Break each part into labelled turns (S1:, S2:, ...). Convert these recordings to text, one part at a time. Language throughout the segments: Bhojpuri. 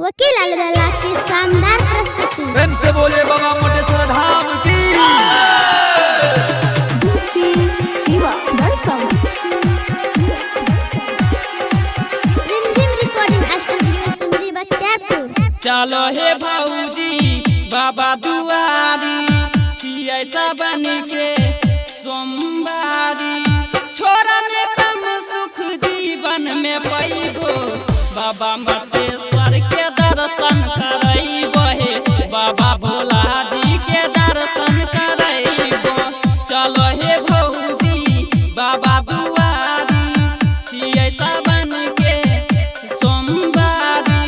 S1: वकील अलबेला की शानदार प्रस्तुति।
S2: प्रेम से बोले बाबा मोटेश्वर धाम की।
S1: रिमझिम रिकॉर्डिंग स्टूडियो सिमरी बख्तियारपुर।
S3: चलो हे भौजी बाबा दुआरी छियै सबन के सोमवारी, छोरा ने कम सुख जीवन में पैबो, बाबा मोटेश्वर के दर्शन करैबो हे, बाबा भोला जी के दर्शन करैबो। चलो हे भौजी बाबा दुआरी छियै सबन के सोमवारी,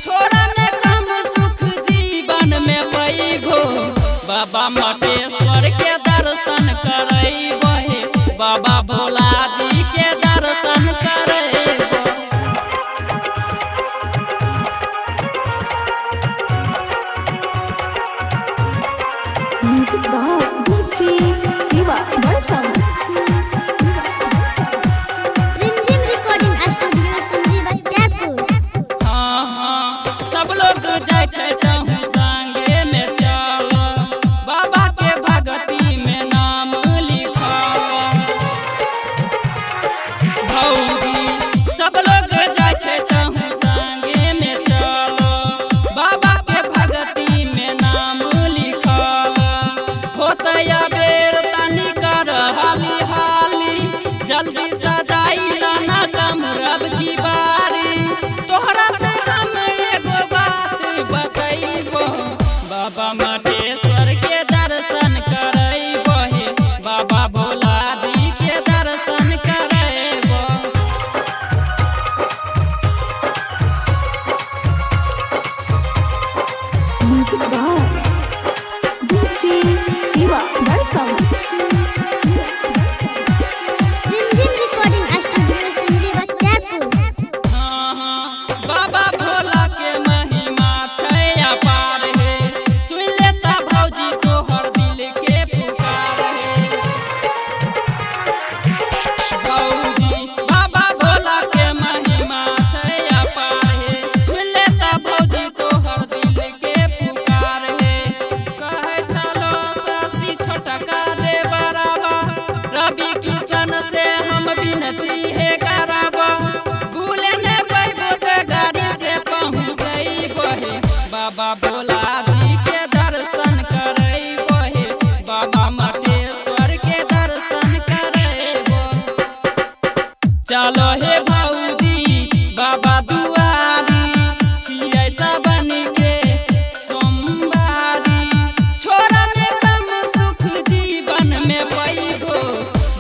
S3: छोरा ने कम सुख जीवन में पैबो, बाबा मोटेश्वर के दर्शन करैबो हे, बाबा भोला जी के दर्शन करैबो।
S4: म्यूजिक बाय डीजे शिवा बरसम।
S1: Rimjhim recording studio Simri Bakhtiyarpur.
S3: हाँ सब लोग जाय छै कहूँ संगे में चलो, बाबा के भगती में नाम लिखल। भौजी सब लोग जाय छै कहूँ संगे में चलो, बाबा के भगती में नाम लिखल। होतै अबेर तनी कर हाली हाली, जल्दी सजाई लाना कमरब की बारी। तोहरा से हम एगो बात बतैबो, बाबा मोटेश्वर के दर्शन करैबो हे, बाबा भोला जी के दर्शन करैबो।
S4: म्यूजिक बाय डीजे शिवा बरसम।
S1: Rimjhim recording studio Simri Bakhtiyarpur.
S3: हाँ बाबा भोला के महिमा छै अपार हे, सुन लेता भौजी तोहर दिल के पुकार हे। भौजी बाबा भोला के महिमा छै अपार हे, सुन लेता भौजी तोहर दिल के पुकार हे। कहे चलो सासी छोटका दे बराबा, रवि किशन से हम विनती है कराबा, भूले ने पैबो ते गाड़ी से पहुँचैबो हे, बाबा भोला जी के दर्शन करैबो हे, बाबा मोटेश्वर के दर्शन करैबो। चलो हे भौजी बाबा दुआरी छियै सबन के सोमवारी, छोरा ने कम सुख जीवन में पैबो,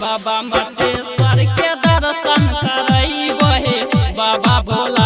S3: बाबा मोटेश्वर के दर्शन करैबो हे, बाबा भोला